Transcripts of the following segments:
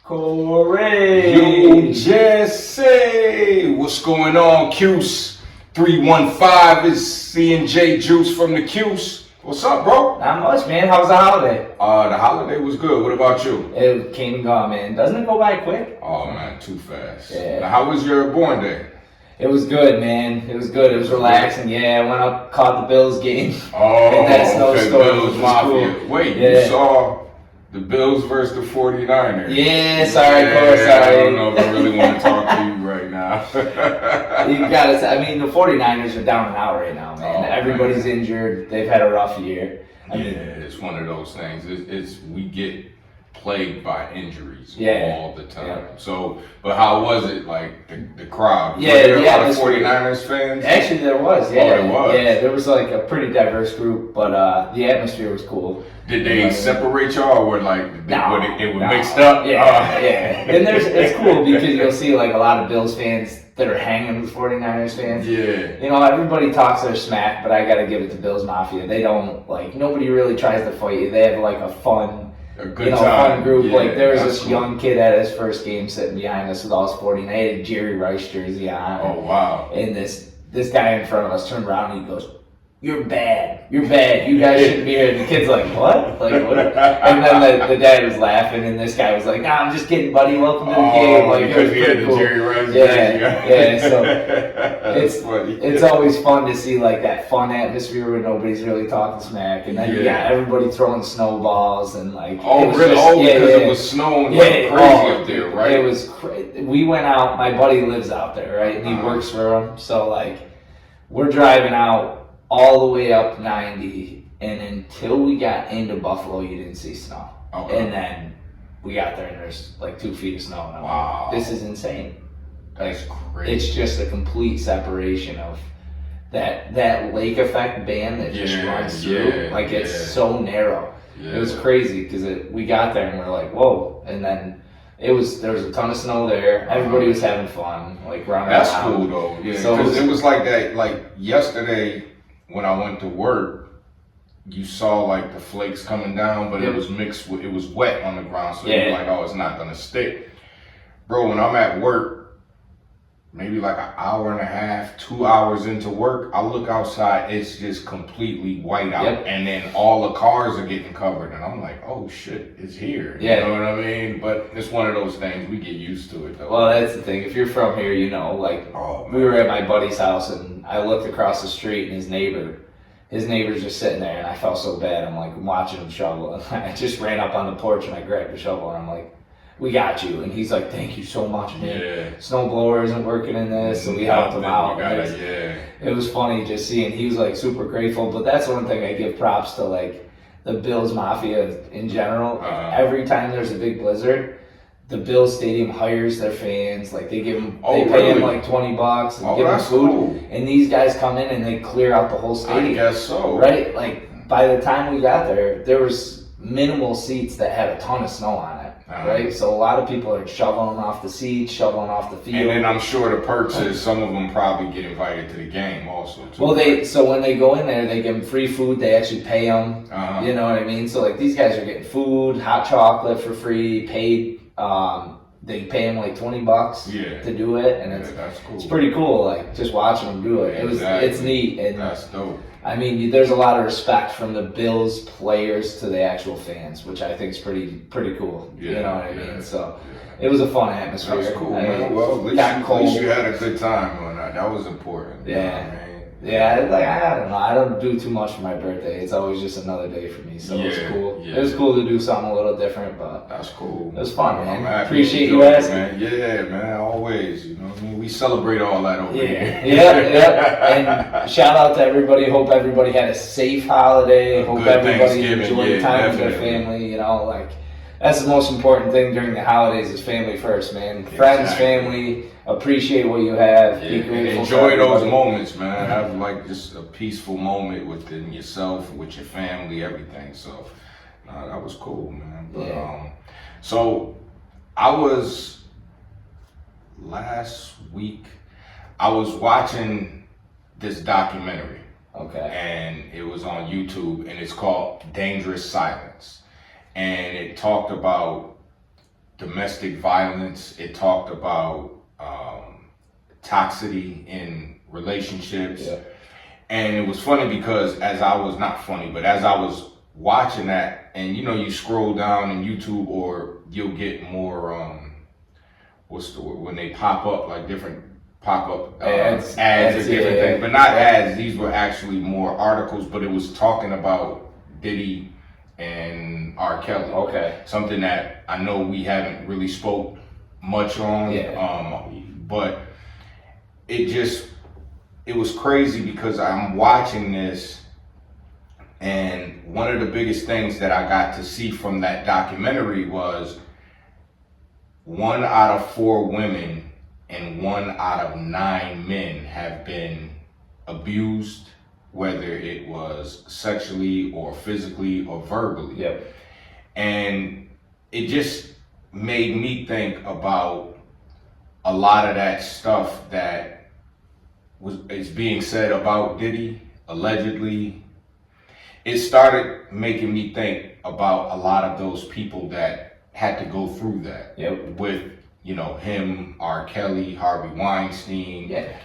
Corey. Yo, Jesse. What's going on, Cuse? 315 is C&J Juice from the Cuse. What's up, bro? Not much, man. How was the holiday? The holiday was good. What about you? It came and gone, man. Doesn't it go by quick? Oh, man, too fast. Yeah. Now, how was your born day? It was good, man. It was good. It was relaxing. Yeah, I went up, caught the Bills game. Oh, in that snowstorm, Bills which was Mafia. cool. Wait, Yeah. you saw the Bills versus the 49ers? Yeah, sorry, Cole, sorry. I don't know if I really want to talk to you right now. You gotta. I mean, the 49ers are down and out right now, man. Oh, Everybody's man. injured. They've had a rough year. I mean, It's one of those things. We get plagued by injuries Yeah. all the time. Yeah. So, but how was it, like, the crowd? Yeah, Were there a yeah, lot of this was- 49ers fans? Actually, there was. Yeah, there was? Yeah, there was like a pretty diverse group, but the atmosphere was cool. Did they separate y'all, or like it was No. mixed up? Yeah, yeah. And it's cool because you'll see like a lot of Bills fans that are hanging with 49ers fans. Yeah. You know, everybody talks their smack, but I gotta give it to Bills Mafia. They don't nobody really tries to fight you. They have like a good time. fun group. Yeah, like there was that's this cool. young kid at his first game sitting behind us with all his 49. He had a Jerry Rice jersey on. Oh, wow. And this guy in front of us turned around and he goes, "You're bad. You're bad. You guys shouldn't be here." And the kid's like, "What?" Like, what? And then the dad was laughing, and this guy was like, "Nah, I'm just kidding, buddy. Welcome to the game." Like, because it was he had pretty the cool. Jerry Rice Yeah, so That's funny. it's always fun to see like that fun atmosphere where nobody's really talking smack, and then you got everybody throwing snowballs and like. Oh, it was really? just- Because it was snowing like crazy up there, right? It was crazy. We went out. My buddy lives out there, right, and he works for him. So like, we're driving out all the way up 90, and until we got into Buffalo, you didn't see snow. Okay. And then we got there, and there's like 2 feet of snow. And I'm Wow. like, this is insane. Like, That's crazy. it's just a complete separation of that lake effect band that just runs through. Like, it's so narrow. Yeah. It was crazy because we got there and we're like, whoa. And then there was a ton of snow there. Everybody was having fun, like running That's around. cool though. Yeah, So because it was like that. Like yesterday when I went to work, you saw like the flakes coming down, but it was mixed with, it was wet on the ground, so you're like, oh, it's not gonna stick. Bro, when I'm at work, maybe like an hour and a half, 2 hours into work, I look outside, it's just completely white out. Yep. And then all the cars are getting covered. And I'm like, oh shit, it's here. Yeah. You know what I mean? But it's one of those things, we get used to it though. Well, that's the thing. If you're from here, you know, like, Oh, we were at my buddy's house and I looked across the street and his neighbor's just sitting there and I felt so bad. I'm like, I'm watching him shovel. And I just ran up on the porch and I grabbed the shovel and I'm like, "We got you." And he's like, "Thank you so much, man. Yeah. Snow blower isn't working in this." So we helped him out. Yeah. It was funny just seeing, he was like super grateful. But that's one thing I give props to, like, the Bills Mafia in general. Every time there's a big blizzard, the Bills Stadium hires their fans. Like, they pay them like $20 and give them food. Cool. And these guys come in and they clear out the whole stadium. I guess so. Right? Like, by the time we got there was minimal seats that had a ton of snow on it. Right? So a lot of people are shoveling off the seats, shoveling off the field. And then I'm sure the perks is some of them probably get invited to the game also too. Well, so when they go in there, they give them free food. They actually pay them. Uh-huh. You know what I mean? So like, these guys are getting food, hot chocolate for free, paid. They pay them like $20 to do it, and that's cool. it's pretty cool. Like, just watching them do it. It's neat, and that's dope. I mean, there's a lot of respect from the Bills players to the actual fans, which I think is pretty cool. Yeah, you know what I mean? yeah, So it was a fun atmosphere. That's cool, I man. mean, Well, at got cold. least you had a good time on that. That was important. Yeah. You know what I mean? Yeah, like, I don't know. I don't do too much for my birthday. It's always just another day for me. So it was cool. Yeah. It was cool to do something a little different, but that's cool. it was fun, I'm man. happy Appreciate do you it, asking. man. Yeah, man. Always. You know what I mean? We celebrate all that over here. Yeah. And shout out to everybody. Hope everybody had a safe holiday. Hope Good everybody Thanksgiving. enjoyed time with their Definitely. family. You know, like, that's the most important thing during the holidays is family first, man. Friends, family. Appreciate what you have. Be Yeah, grateful. enjoy for those everybody. moments, man. Have like just a peaceful moment within yourself, with your family, everything. So that was cool, man. But, so last week I was watching this documentary. Okay. And it was on YouTube, and it's called Dangerous Silence. And it talked about domestic violence. It talked about toxicity in relationships. Yeah. And it was funny because as I was watching that, and you know, you scroll down in YouTube, or you'll get more, what's the word, when they pop up, like different pop-up ads or different things, but not ads. These were actually more articles, but it was talking about Diddy and R. Kelly. Okay. Something that I know we haven't really spoke much on. Yeah. But it was crazy because I'm watching this, and one of the biggest things that I got to see from that documentary was 1 out of 4 women and 1 out of 9 men have been abused, whether it was sexually or physically or verbally. Yep. And it just made me think about a lot of that stuff that is being said about Diddy, allegedly. It started making me think about a lot of those people that had to go through that. Yep. With, you know, him, R. Kelly, Harvey Weinstein. Yeah.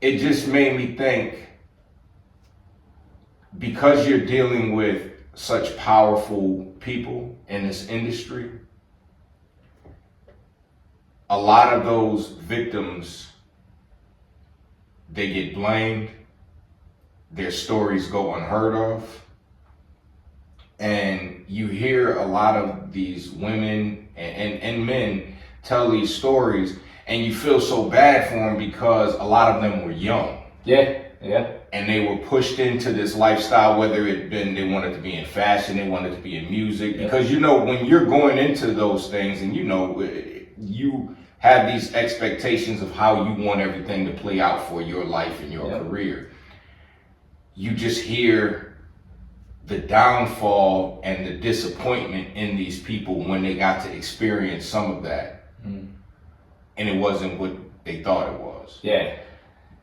It just made me think, because you're dealing with such powerful people in this industry, a lot of those victims, they get blamed, their stories go unheard of, and you hear a lot of these women and men tell these stories, and you feel so bad for them because a lot of them were young. Yeah, yeah. And they were pushed into this lifestyle, whether it been they wanted to be in fashion, they wanted to be in music, because you know, when you're going into those things, and you know, you have these expectations of how you want everything to play out for your life and your career. You just hear the downfall and the disappointment in these people when they got to experience some of that, and it wasn't what they thought it was. Yeah.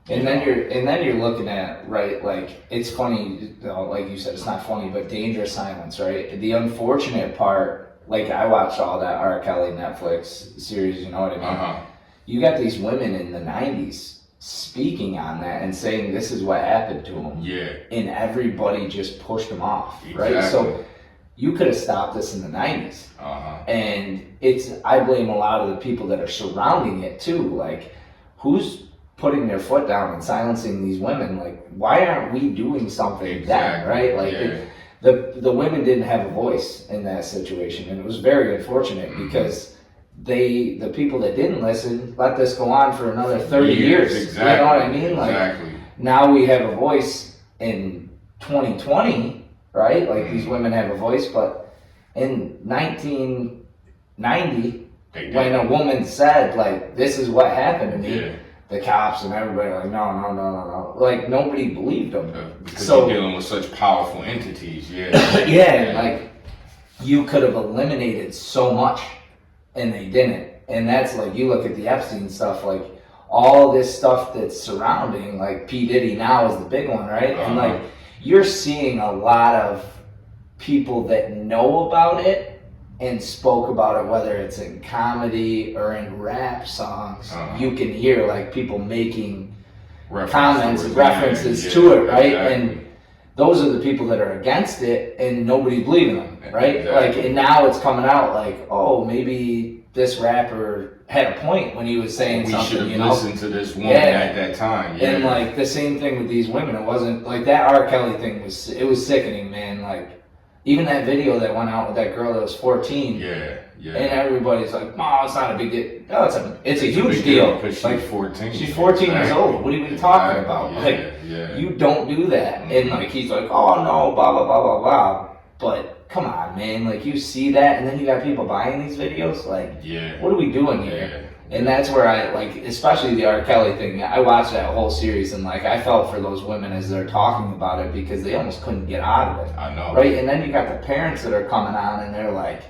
And then you're looking at, right, like, it's funny, you know, like you said, it's not funny, but dangerous silence, right? The unfortunate part, like, I watched all that R. Kelly Netflix series, you know what I mean? Uh-huh. You got these women in the 90s speaking on that and saying this is what happened to them. Yeah. And everybody just pushed them off, right? Exactly. So you could have stopped this in the 90s. Uh-huh. And I blame a lot of the people that are surrounding it too. Like, who's putting their foot down and silencing these women? Like, why aren't we doing something then, right? Like, the women didn't have a voice in that situation, and it was very unfortunate because the people that didn't listen let this go on for another 30 years. Exactly. You know what I mean? Like, exactly. Now we have a voice in 2020, right? Like, these women have a voice, but in 1990, when a woman said, like, this is what happened to me, the cops and everybody were like, no. Like, nobody believed them. Because you're dealing with such powerful entities, like, you could have eliminated so much, and they didn't. And that's like, you look at the Epstein stuff, like, all this stuff that's surrounding, like, P. Diddy now is the big one, right? And, like, you're seeing a lot of people that know about it and spoke about it, whether it's in comedy or in rap songs. You can hear, like, people making references to it, right? Exactly. And those are the people that are against it, and nobody's believing them, right? Exactly. Like, and now it's coming out like, oh, maybe this rapper had a point when he was saying something, should you know? listen to this woman at that time. And, like, the same thing with these women. It wasn't like that R. Kelly thing was sickening, man. Like, even that video that went out with that girl that was 14. And everybody's like, "Oh, it's not a big deal." No, it's a huge deal. Because she's like, 14. She's 14 years old. What are we talking about? You don't do that. And, like, he's like, "Oh no, blah blah blah blah blah." But come on, man. Like, you see that, and then you got people buying these videos. Like, what are we doing here? And that's where I, like, especially the R. Kelly thing, I watched that whole series, and, like, I felt for those women as they're talking about it because they almost couldn't get out of it. I know. Right? And then you got the parents that are coming on, and they're like,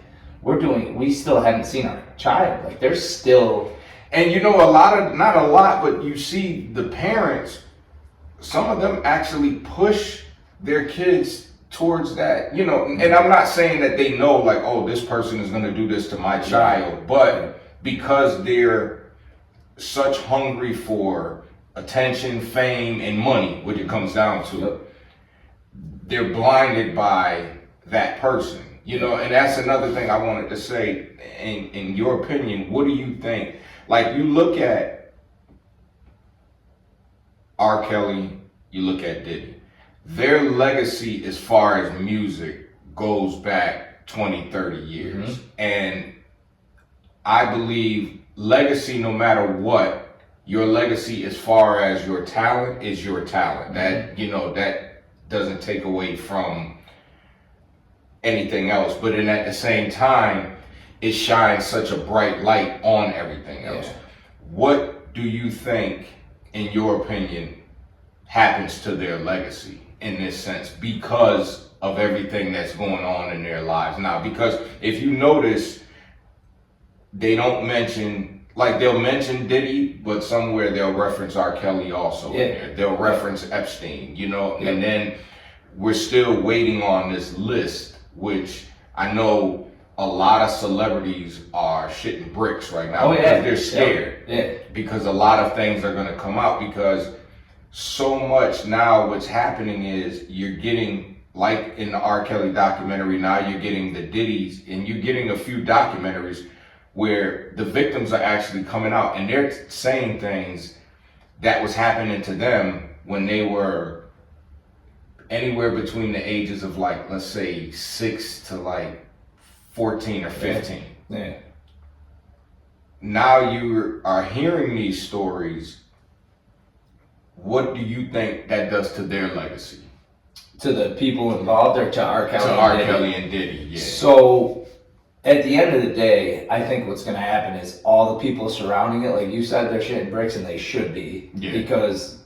we still haven't seen our child. Like, they're still... And, you know, not a lot, but you see the parents, some of them actually push their kids towards that, you know, and I'm not saying that they know like, oh, this person is going to do this to my child, but because they're such hungry for attention, fame, and money, what it comes down to, they're blinded by that person, you know. And that's another thing I wanted to say. In your opinion, what do you think? Like, you look at R. Kelly, you look at Diddy, their legacy as far as music goes back 20, 30 years. And I believe legacy, no matter what, your legacy as far as your talent is your talent. That, you know, that doesn't take away from anything else. But then at the same time, it shines such a bright light on everything else. What do you think, in your opinion, happens to their legacy in this sense because of everything that's going on in their lives now? Because if you notice, they don't mention, like, they'll mention Diddy, but somewhere they'll reference R. Kelly also in there. They'll reference Epstein, you know, and then we're still waiting on this list, which I know a lot of celebrities are shitting bricks right now because they're scared. Because a lot of things are going to come out, because so much now what's happening is you're getting, like in the R. Kelly documentary, now you're getting the Diddy's, and you're getting a few documentaries where the victims are actually coming out and they're saying things that was happening to them when they were anywhere between the ages of, like, let's say 6 to like 14 or 15. Now you are hearing these stories. What do you think that does to their legacy? To the people involved, or to R. Kelly? To R. Kelly and Diddy, yeah. So, at the end of the day, I think what's going to happen is all the people surrounding it, like you said, they're shitting bricks, and they should be. Because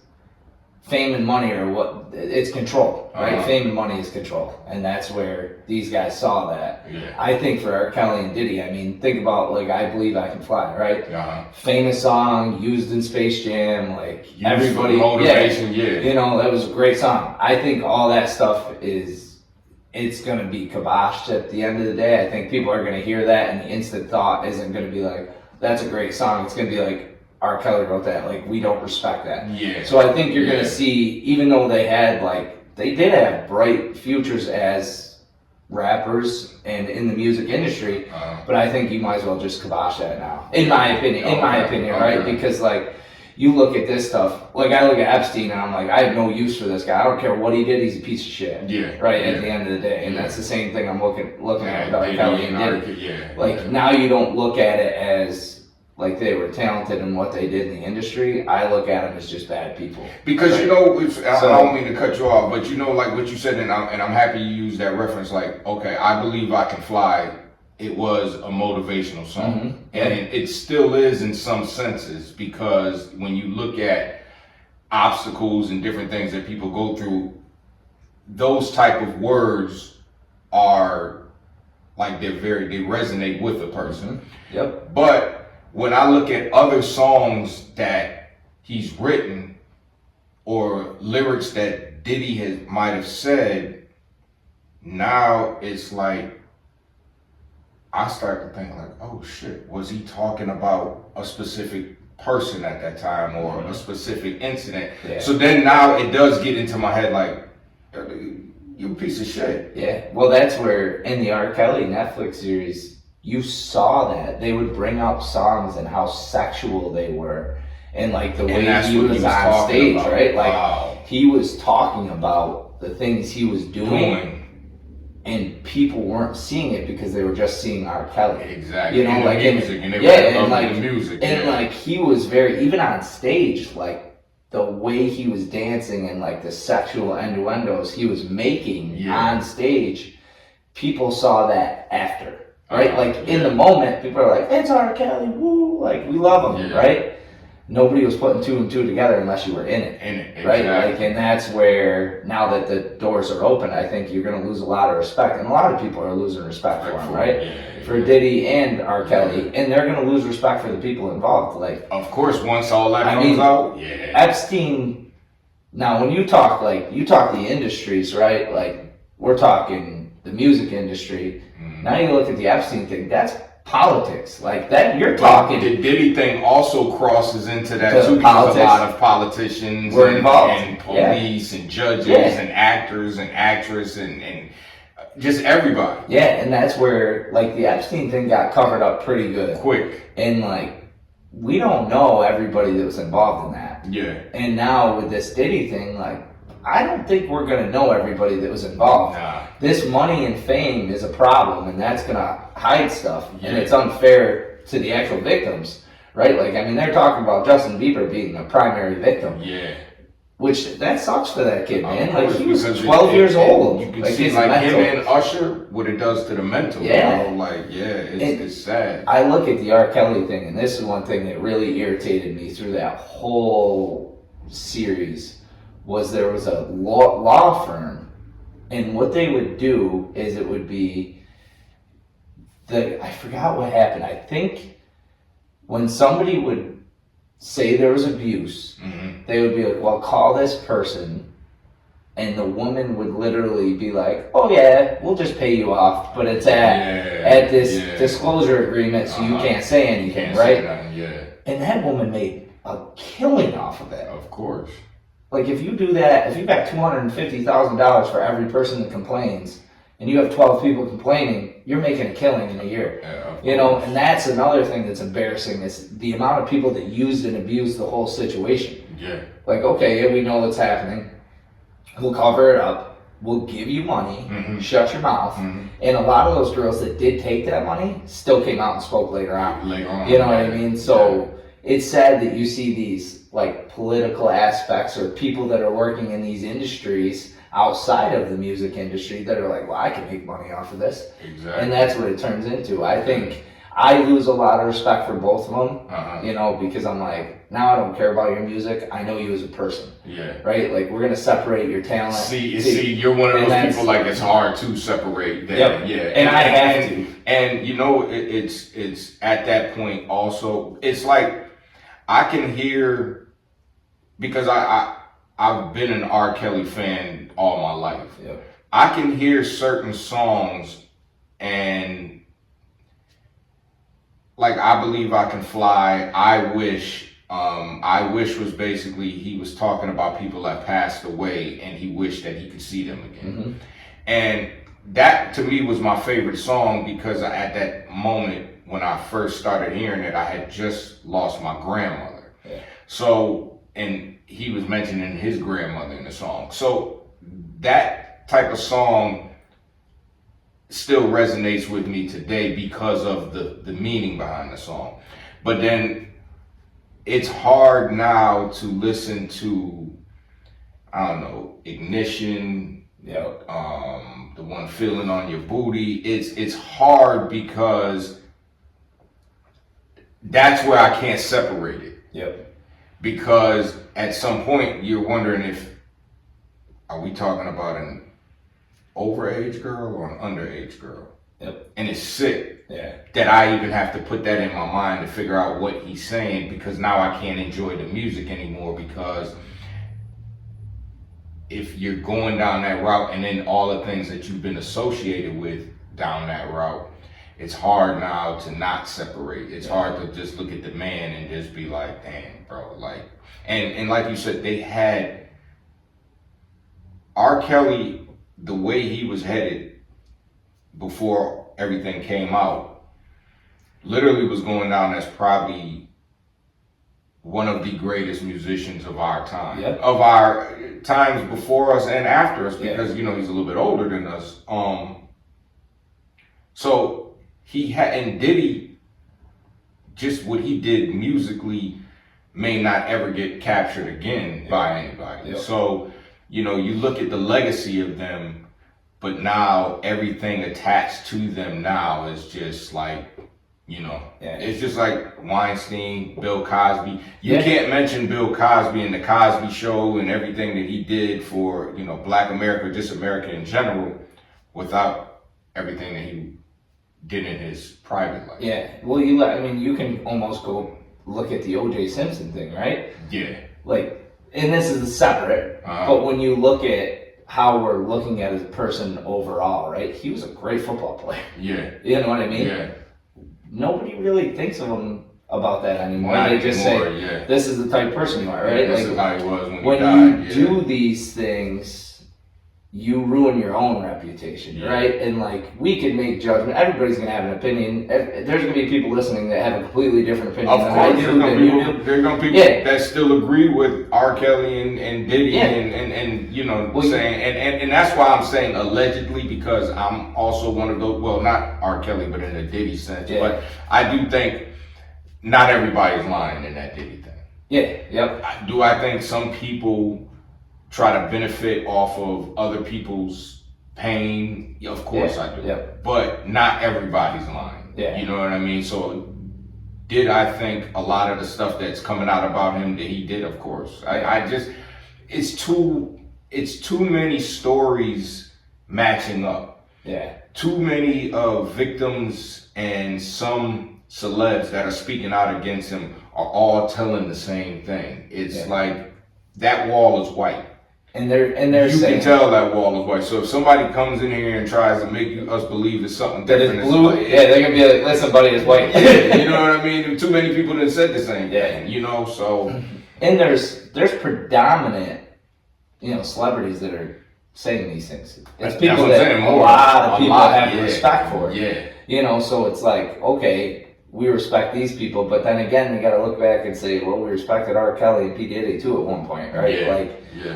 fame and money are what, it's control, right? Fame and money is control. And that's where these guys saw that. I think for R. Kelly and Diddy, I mean, think about, like, I Believe I Can Fly, right? Famous song, used in Space Jam, like, used everybody. Motivation, you know, that was a great song. I think all that stuff it's going to be kiboshed at the end of the day. I think people are going to hear that, and the instant thought isn't going to be like, that's a great song. It's going to be like, R. Kelly wrote that, like, we don't respect that. So I think you're going to see, even though they had, like, they did have bright futures as rappers and in the music industry, but I think you might as well just kibosh that now, in my opinion, right? Because, like, you look at this stuff, like, I look at Epstein and I'm like, I have no use for this guy. I don't care what he did, he's a piece of shit. Right, at the end of the day. And that's the same thing I'm looking at with R. Kelly and Diddy. Like, now you don't look at it as, like, they were talented in what they did in the industry. I look at them as just bad people. Because, you know, I don't mean to cut you off, but you know, like what you said, and I'm happy you used that reference, like, okay, I Believe I Can Fly, it was a motivational song. And it still is in some senses, because when you look at obstacles and different things that people go through, those type of words are, like, they resonate with a person. But when I look at other songs that he's written or lyrics that Diddy might have said, now it's like, I start to think like, oh shit, was he talking about a specific person at that time or a specific incident? So then now it does get into my head like, you a piece of shit. Well, that's where in the R. Kelly Netflix series, you saw that they would bring up songs and how sexual they were, and like the way he was on stage, right? Like, he was talking about the things he was doing, and people weren't seeing it because they were just seeing R. Kelly. Exactly. You know, like music, and the music, and like he was very, even on stage, like the way he was dancing and like the sexual innuendos he was making on stage, people saw that after. Right? Like, in the moment, people are like, it's R. Kelly, woo, like, we love him, right? Nobody was putting two and two together unless you were in it. Right? Like, and that's where, now that the doors are open, I think you're going to lose a lot of respect. And a lot of people are losing respect for him, right? For Diddy and R. Kelly. And they're going to lose respect for the people involved. Like, of course, once all that comes out, Epstein, now, when you talk the industries, right? Like, we're talking the music industry. Now you look at the Epstein thing, that's politics. Like that, you're talking. The Diddy thing also crosses into that too, because a lot of politicians were involved, and police and judges and actors and actresses and just everybody. Yeah, and that's where like the Epstein thing got covered up pretty good. Quick. And like we don't know everybody that was involved in that. Yeah. And now with this Diddy thing, like I don't think we're gonna know everybody that was involved. Nah. This money and fame is a problem, and that's gonna hide stuff, and it's unfair to the actual victims, right? Like I mean, they're talking about Justin Bieber being a primary victim. Yeah. Which that sucks for that kid, man. Like he was Because 12 years old. You can like, see like him and Usher, what it does to the mental. Yeah. You know? Like it's sad. I look at the R. Kelly thing, and this is one thing that really irritated me through that whole series. Was there was a law firm, and what they would do is it would be I forgot what happened. I think when somebody would say there was abuse, they would be like, well, call this person, and the woman would literally be like, oh yeah, we'll just pay you off, but it's at this disclosure agreement, so you can't say anything, right? And that woman made a killing off of it. Of course. Like if you do that, if you got $250,000 for every person that complains, and you have 12 people complaining, you're making a killing in a year. You know, and that's another thing that's embarrassing is the amount of people that used and abused the whole situation. Yeah. Like, okay, yeah, we know what's happening. We'll cover it up. We'll give you money. Shut your mouth. And a lot of those girls that did take that money still came out and spoke later on. You know what I mean? So it's sad that you see these like political aspects or people that are working in these industries outside of the music industry that are like, well, I can make money off of this. Exactly. And that's what it turns into. I think I lose a lot of respect for both of them, you know, because I'm like, now I don't care about your music. I know you as a person. Yeah. Right? Like, we're going to separate your talent. See, you're one of those people, like, it's hard to separate that. Yep. Yeah. And I have to. And, you know, it's at that point also, it's like, I can hear, because I've been an R. Kelly fan all my life. Yep. I can hear certain songs and, like, I Believe I Can Fly, I Wish was basically, he was talking about people that passed away and he wished that he could see them again. And that to me was my favorite song because at that moment when I first started hearing it, I had just lost my grandmother. Yeah. So, and he was mentioning his grandmother in the song. So that type of song still resonates with me today because of the meaning behind the song. But then it's hard now to listen to, I don't know, Ignition, the one Feeling on Your Booty. It's hard because that's where I can't separate it. Yep. Because at some point you're wondering are we talking about an overage girl or an underage girl? Yep. And it's sick that I even have to put that in my mind to figure out what he's saying, because now I can't enjoy the music anymore, because if you're going down that route and then all the things that you've been associated with down that route, it's hard now to not separate. It's hard to just look at the man and just be like, damn, bro. Like, and like you said, they had R. Kelly, the way he was headed before everything came out, literally was going down as probably one of the greatest musicians of our time, of our times before us and after us, because you know he's a little bit older than us. So he had, and Diddy, just what he did musically may not ever get captured again by anybody. So, you know, you look at the legacy of them, but now everything attached to them now is just like, you know, it's just like Weinstein, Bill Cosby. You can't mention Bill Cosby and the Cosby Show and everything that he did for, you know, Black America, just America in general, without everything that he did in his private life. Yeah, well, you can almost go look at the O.J. Simpson thing, right? Yeah. Like, and this is separate, but when you look at how we're looking at his person overall, right? He was a great football player. Yeah. You know what I mean? Yeah. Nobody really thinks of him about that anymore. Not they just anymore, say, "This is the type of person you are," right? This like is how he was when when he died. you do these things, you ruin your own reputation, right? And like we can make judgment. Everybody's gonna have an opinion. There's gonna be people listening that have a completely different opinion than I do. There's gonna be people that still agree with R. Kelly and Diddy and you know saying and that's why I'm saying allegedly, because I'm also one of those. Well, not R. Kelly, but in a Diddy sense. But I do think not everybody's lying in that Diddy thing. Do I think some people try to benefit off of other people's pain? Of course I do. But not everybody's lying. You know what I mean? So did I think a lot of the stuff that's coming out about him that he did? Of course. I just it's too many stories matching up. Too many victims and some celebs that are speaking out against him are all telling the same thing. It's like that wall is white. And they're you saying, can tell that wall is white. So if somebody comes in here and tries to make us believe it's something different, that it's blue, they're gonna be like, "Listen, buddy, it's white." You know what I mean? Too many people that said the same thing. You know, so and there's predominant, celebrities that are saying these things. It's people that a lot of people have respect for. So it's like, okay, we respect these people, but then again, we got to look back and say, well, we respected R. Kelly and P. Diddy too at one point, right?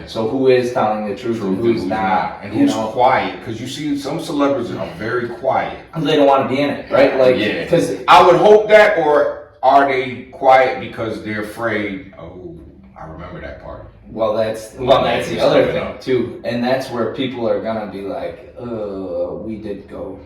So who is telling the truth and who's not? And who's quiet? Because you see, some celebrities are very quiet. They don't want to be in it, right? Because I would hope that, or are they quiet because they're afraid? Oh, I remember that part. Well, that's the other thing too, and that's where people are gonna be like, we did go.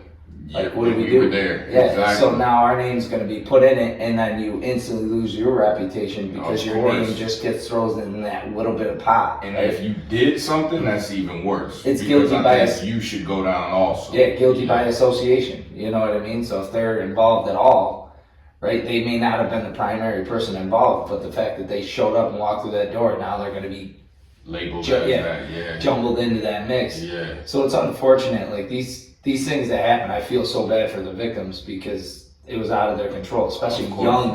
Like, what do we do? Were there. Exactly. So now our name's going to be put in it, and then you instantly lose your reputation because your name just gets thrown in that little bit of pot. And if you did something, that's even worse. It's guilty by you should go down also. Guilty by association. You know what I mean? So if they're involved at all, right? They may not have been the primary person involved, but the fact that they showed up and walked through that door, now they're going to be labeled jumbled into that mix. So it's unfortunate. Like these things that happen, I feel so bad for the victims because it was out of their control, especially young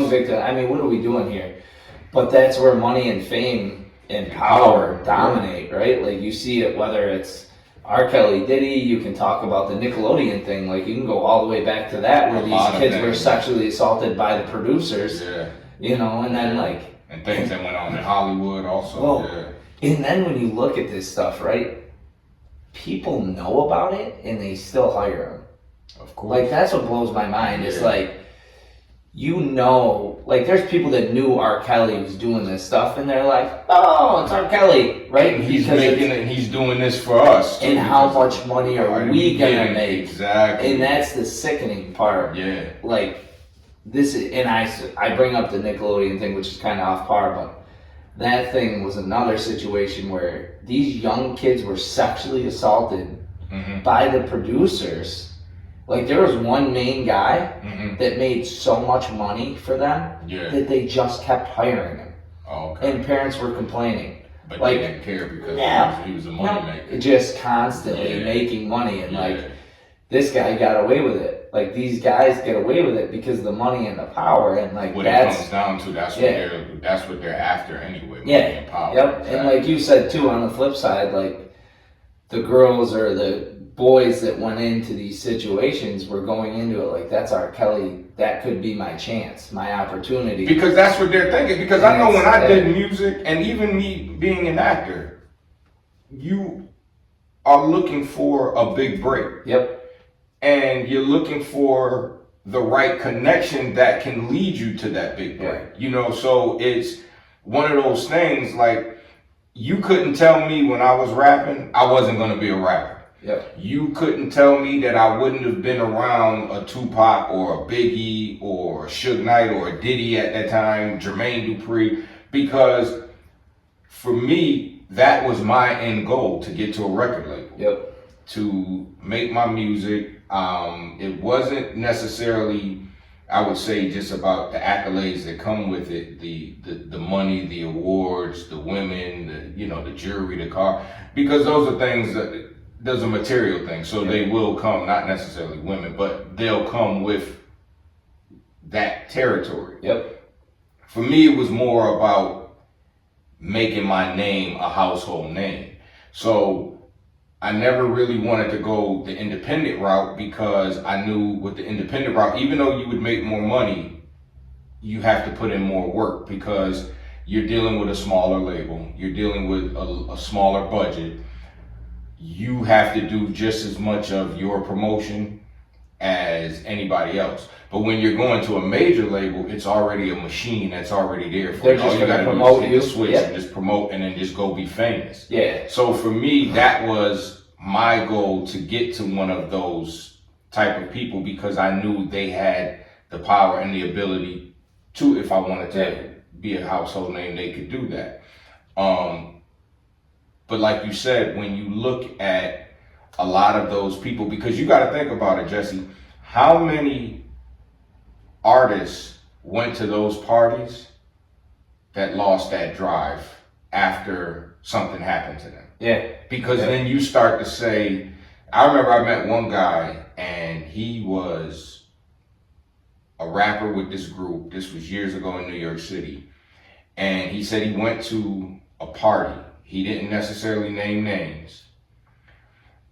victims. I mean, what are we doing here? But that's where money and fame and power dominate, right? Like you see it, whether it's R. Kelly, Diddy, you can talk about the Nickelodeon thing. Like you can go all the way back to that where these kids were sexually assaulted by the producers, and then and things that went on in Hollywood also. And then when you look at this stuff, right? People know about it and they still hire him. Of course. Like that's what blows my mind. It's like, there's people that knew R. Kelly was doing this stuff and they're like, "Oh, it's R. Kelly," right? And he's making it. He's doing this for us. And how much money are we gonna make? Exactly. And that's the sickening part. Like this is, and I bring up the Nickelodeon thing, which is kind of off par, but that thing was another situation where these young kids were sexually assaulted by the producers. Like there was one main guy that made so much money for them that they just kept hiring him. And parents were complaining. But they didn't care because he was a money maker. Just constantly making money, and this guy got away with it. Like these guys get away with it because of the money and the power, and what it comes down to, that's what they're after anyway. Money and power. Exactly. And like you said too, on the flip side, like the girls or the boys that went into these situations were going into it like, that's R. Kelly, that could be my chance, my opportunity. Because that's what they're thinking. Because I know when I did music, and even me being an actor, you are looking for a big break. And you're looking for the right connection that can lead you to that big break. So it's one of those things, like, you couldn't tell me when I was rapping, I wasn't going to be a rapper. You couldn't tell me that I wouldn't have been around a Tupac or a Biggie or a Suge Knight or a Diddy at that time, Jermaine Dupri, because for me, that was my end goal, to get to a record label. To make my music. It wasn't necessarily I would say just about the accolades that come with it, the money, the awards, the women, the jewelry, the car, because those are things that, those are material things. So they will come, not necessarily women, but they'll come with that territory. Yep. For me, it was more about making my name a household name. So I never really wanted to go the independent route because I knew with the independent route, even though you would make more money, you have to put in more work because you're dealing with a smaller label, you're dealing with a smaller budget. You have to do just as much of your promotion as anybody else. But when you're going to a major label, it's already a machine that's already there for you. All you gotta do is hit the switch and just promote and then just go be famous. Yeah. So for me, that was my goal, to get to one of those type of people, because I knew they had the power and the ability to, if I wanted to be a household name, they could do that. But like you said, when you look at a lot of those people, because you got to think about it, Jesse, how many artists went to those parties that lost that drive after something happened to them? Yeah. Because then you start to say, I remember I met one guy and he was a rapper with this group. This was years ago in New York City. And he said he went to a party. He didn't necessarily name names,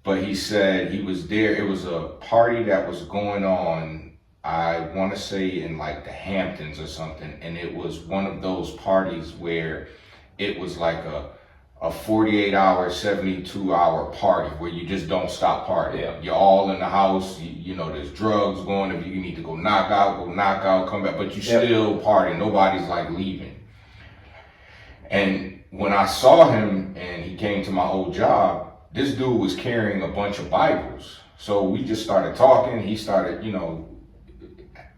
but he said he was there. It was a party that was going on, I want to say in like the Hamptons or something. And it was one of those parties where it was like a 48-hour, 72-hour party where you just don't stop partying. Yeah. You're all in the house. There's drugs going. If you need to go knock out, come back. But you still party. Nobody's like leaving. And when I saw him and he came to my old job, this dude was carrying a bunch of Bibles. So we just started talking. He started,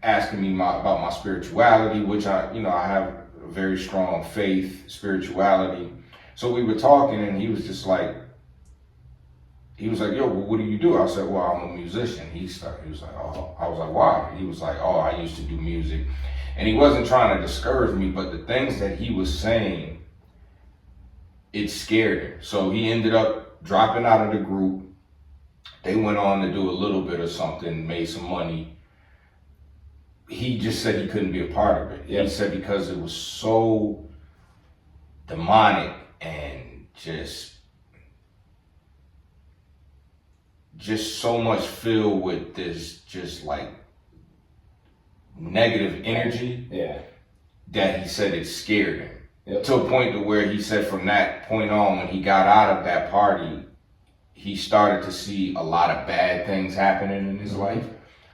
asking me about my spirituality, which I have a very strong faith, spirituality. So we were talking and he was like, yo, well, what do you do? I said, well, I'm a musician. He was like, oh. I was like, why? He was like, oh, I used to do music. And he wasn't trying to discourage me, but the things that he was saying, it scared him. So he ended up dropping out of the group. They went on to do a little bit of something, made some money. He just said he couldn't be a part of it. He said because it was so demonic and just so much filled with this just like negative energy that he said it scared him. To a point to where he said from that point on, when he got out of that party, he started to see a lot of bad things happening in his life.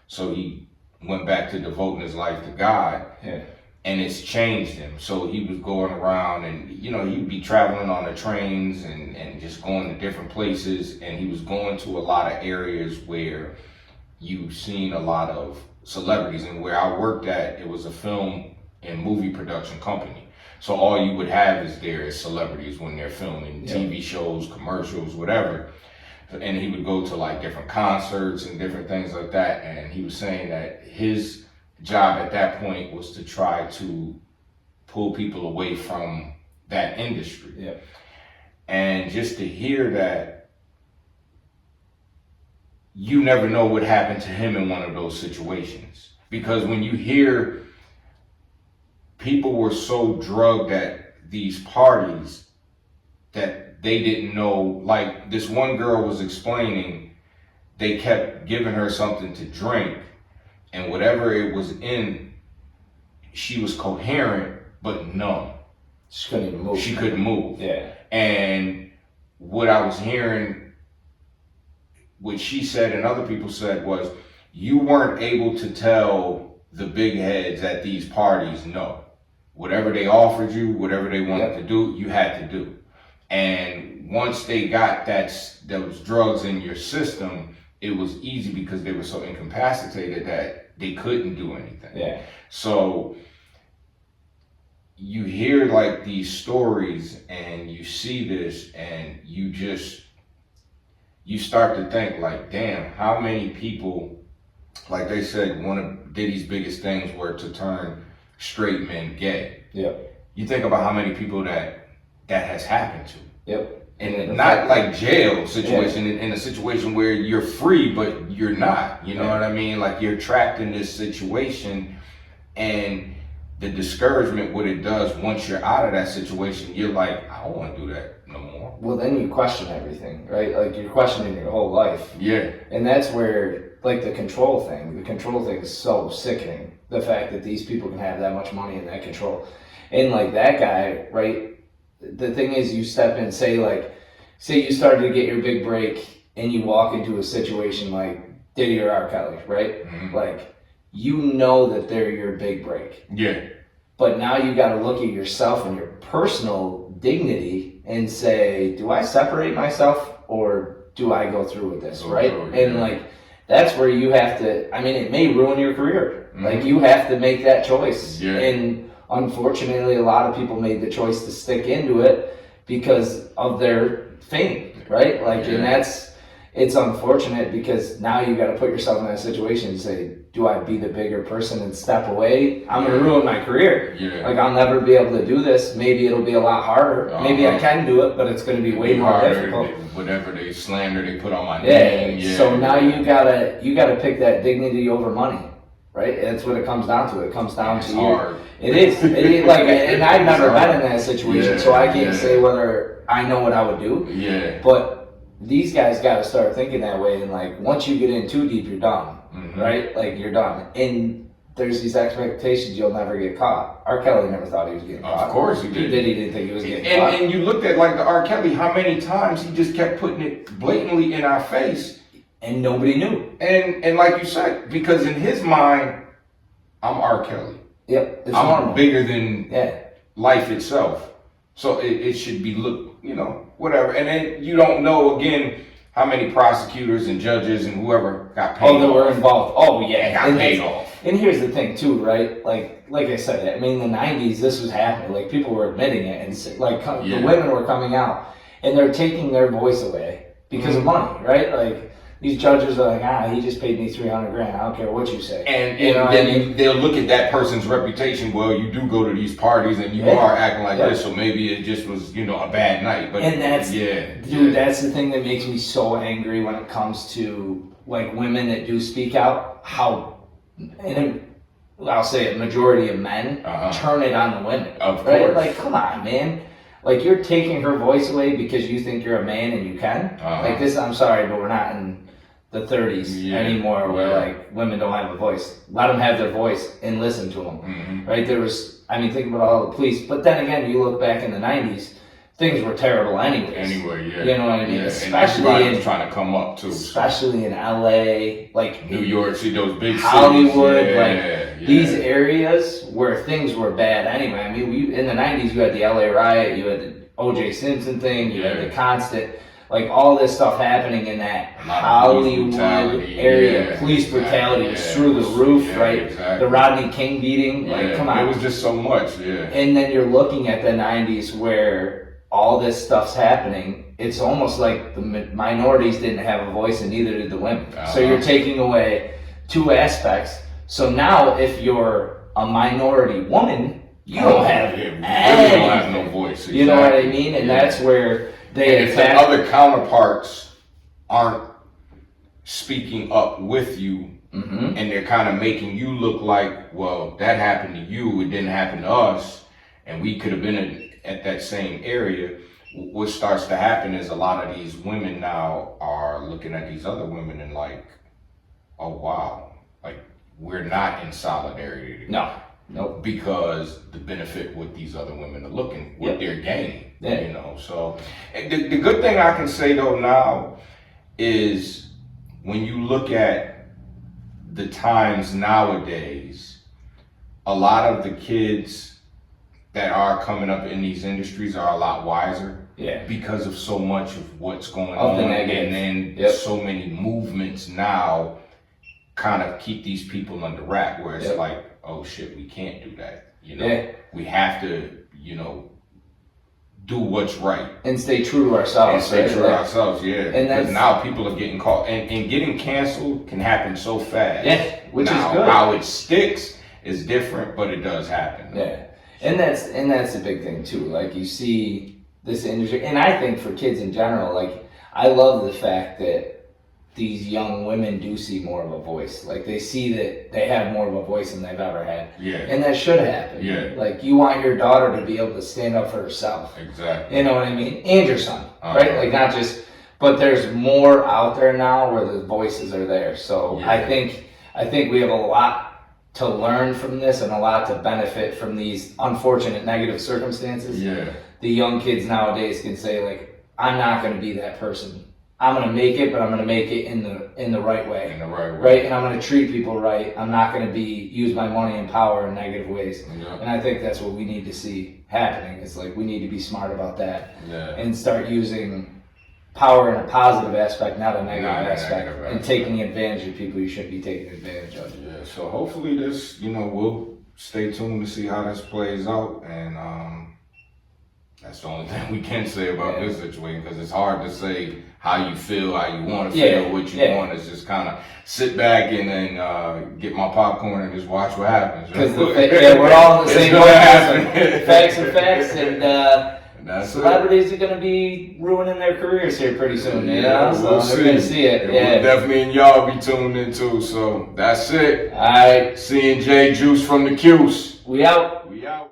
So he went back to devoting his life to God. And it's changed him. So he was going around and, he'd be traveling on the trains and just going to different places. And he was going to a lot of areas where you've seen a lot of celebrities. And where I worked at, it was a film and movie production company. So all you would have is celebrities when they're filming TV shows, commercials, whatever. And he would go to like different concerts and different things like that. And he was saying that his job at that point was to try to pull people away from that industry. And just to hear that, you never know what happened to him in one of those situations. Because when you hear people were so drugged at these parties that they didn't know, like this one girl was explaining, they kept giving her something to drink, and whatever it was in, she was coherent, but numb. She couldn't even move. She couldn't move. Yeah. And what I was hearing, what she said and other people said was, you weren't able to tell the big heads at these parties no. Whatever they offered you, whatever they wanted to do, you had to do. And once they got those drugs in your system, it was easy because they were so incapacitated that they couldn't do anything. So you hear like these stories and you see this and you start to think like, damn, how many people like they said, one of Diddy's biggest things were to turn straight men gay. Yep. You think about how many people that has happened to. Yep. And not like jail situation, in a situation where you're free, but you're not. You know what I mean? Like you're trapped in this situation, and the discouragement, what it does once you're out of that situation, you're like, I don't want to do that no more. Well, then you question everything, right? Like you're questioning your whole life. Yeah. And that's where, like the control thing is so sickening. The fact that these people can have that much money and that control. And like that guy, right? The thing is, you step in, say you started to get your big break and you walk into a situation like Diddy or R. Kelly, right? Mm-hmm. Like, you know that they're your big break. Yeah. But now you got to look at yourself and your personal dignity and say, do I separate myself or do I go through with this, right? And like, that's where you have to, I mean, it may ruin your career. Mm-hmm. Like, you have to make that choice. Yeah. And unfortunately, a lot of people made the choice to stick into it because of their fame, right? Like, and it's unfortunate because now you got to put yourself in that situation and say, do I be the bigger person and step away? I'm going to ruin my career. Yeah. Like, I'll never be able to do this. Maybe it'll be a lot harder. Maybe I can do it, but it's going to be way more difficult. Whatever they slander they put on my name. Yeah. So now you gotta pick that dignity over money. Right, that's what it comes down to. It comes down to hard. It is like, and I've never been in that situation, so I can't say whether I know what I would do. Yeah. But these guys got to start thinking that way, and like once you get in too deep, you're done. Mm-hmm. Right, like you're done. And there's these expectations you'll never get caught. R. Kelly never thought he was getting caught. Of course he did. He didn't think he was getting caught. And you looked at like the R. Kelly, how many times he just kept putting it blatantly in our face. And nobody knew. And like you said, because in his mind, I'm R. Kelly. Yep. I'm normal. Bigger than life itself. So it should be whatever. And then you don't know, again, how many prosecutors and judges and whoever got paid off. That were involved. Oh, yeah. Got paid off. And here's the thing, too, right? Like I said, I mean, in the 90s, this was happening. Like, people were admitting it. And, like, the women were coming out. And they're taking their voice away because of money, right? Like, these judges are like, he just paid me $300,000. I don't care what you say. And then they'll look at that person's reputation. Well, you do go to these parties and you are acting like this, so maybe it just was, a bad night. But that's that's the thing that makes me so angry when it comes to like women that do speak out. I'll say a majority of men turn it on the women. Of course. Like, come on, man. Like, you're taking her voice away because you think you're a man and you can. Like this, I'm sorry, but we're not in the 30s anymore where like women don't have a voice. Let them have their voice and listen to them. Mm-hmm. Right? Think about all the police. But then again, you look back in the 90s, things were terrible anyways. Anyway, You know what I mean? Yeah. Especially was trying to come up too. Especially in LA, like New York, see those big Hollywood, cities. These areas where things were bad anyway. I mean, in the 90s, you had the LA riot, you had the O.J. Simpson thing, you had the constant, like all this stuff happening in that Hollywood area. Police brutality was through the roof, right? Exactly. The Rodney King beating, like, come on. It was just so much, And then you're looking at the 90s where all this stuff's happening. It's almost like the minorities didn't have a voice and neither did the women. So you're taking away two aspects. So now if you're a minority woman, you don't have no voice. Exactly. You know what I mean? And that's where if the other counterparts aren't speaking up with you, and they're kind of making you look like, well, that happened to you, it didn't happen to us, and we could have been at that same area. What starts to happen is a lot of these women now are looking at these other women and like, oh wow, like we're not in solidarity. Nope. Because the benefit what these other women are looking, what they're gaining, So the good thing I can say though now is when you look at the times nowadays, a lot of the kids that are coming up in these industries are a lot wiser. Because of so much of what's going on, and then so many movements now kind of keep these people under wrap where it's like, oh shit, we can't do that. We have to, do what's right and stay true to ourselves. and stay right? true to ourselves. Yeah, And because now people are getting caught, and getting canceled can happen so fast. Yeah, which now, is good. How it sticks is different, but it does happen. Yeah, and that's a big thing too. Like you see this industry, and I think for kids in general, like I love the fact that these young women do see more of a voice. Like they see that they have more of a voice than they've ever had. Yeah. And that should happen. Yeah. Like you want your daughter to be able to stand up for herself. Exactly. You know what I mean? And your son, right? Like not just, but there's more out there now where the voices are there. So yeah. I think we have a lot to learn from this and a lot to benefit from these unfortunate negative circumstances. Yeah. The young kids nowadays can say like, I'm not going to be that person. I'm going to make it, but I'm going to make it in the right way. In the right way. Right? And I'm going to treat people right. I'm not going to use my money and power in negative ways. Yeah. And I think that's what we need to see happening. It's like we need to be smart about that. Yeah. And start using power in a positive aspect, not a negative aspect. And taking advantage of people you shouldn't be taking advantage of. Yeah. So hopefully this, we'll stay tuned to see how this plays out. And that's the only thing we can say about this situation, because it's hard to say how you feel, how you want to feel, what you want. It's just kind of sit back and then get my popcorn and just watch what happens. Because we're all in the same boat. Facts are facts, and celebrities are going to be ruining their careers here pretty soon. We'll so they're going to see it. And we'll definitely, and y'all be tuned in too. So that's it. All right. C&J Juice from the Q's. We out. We out.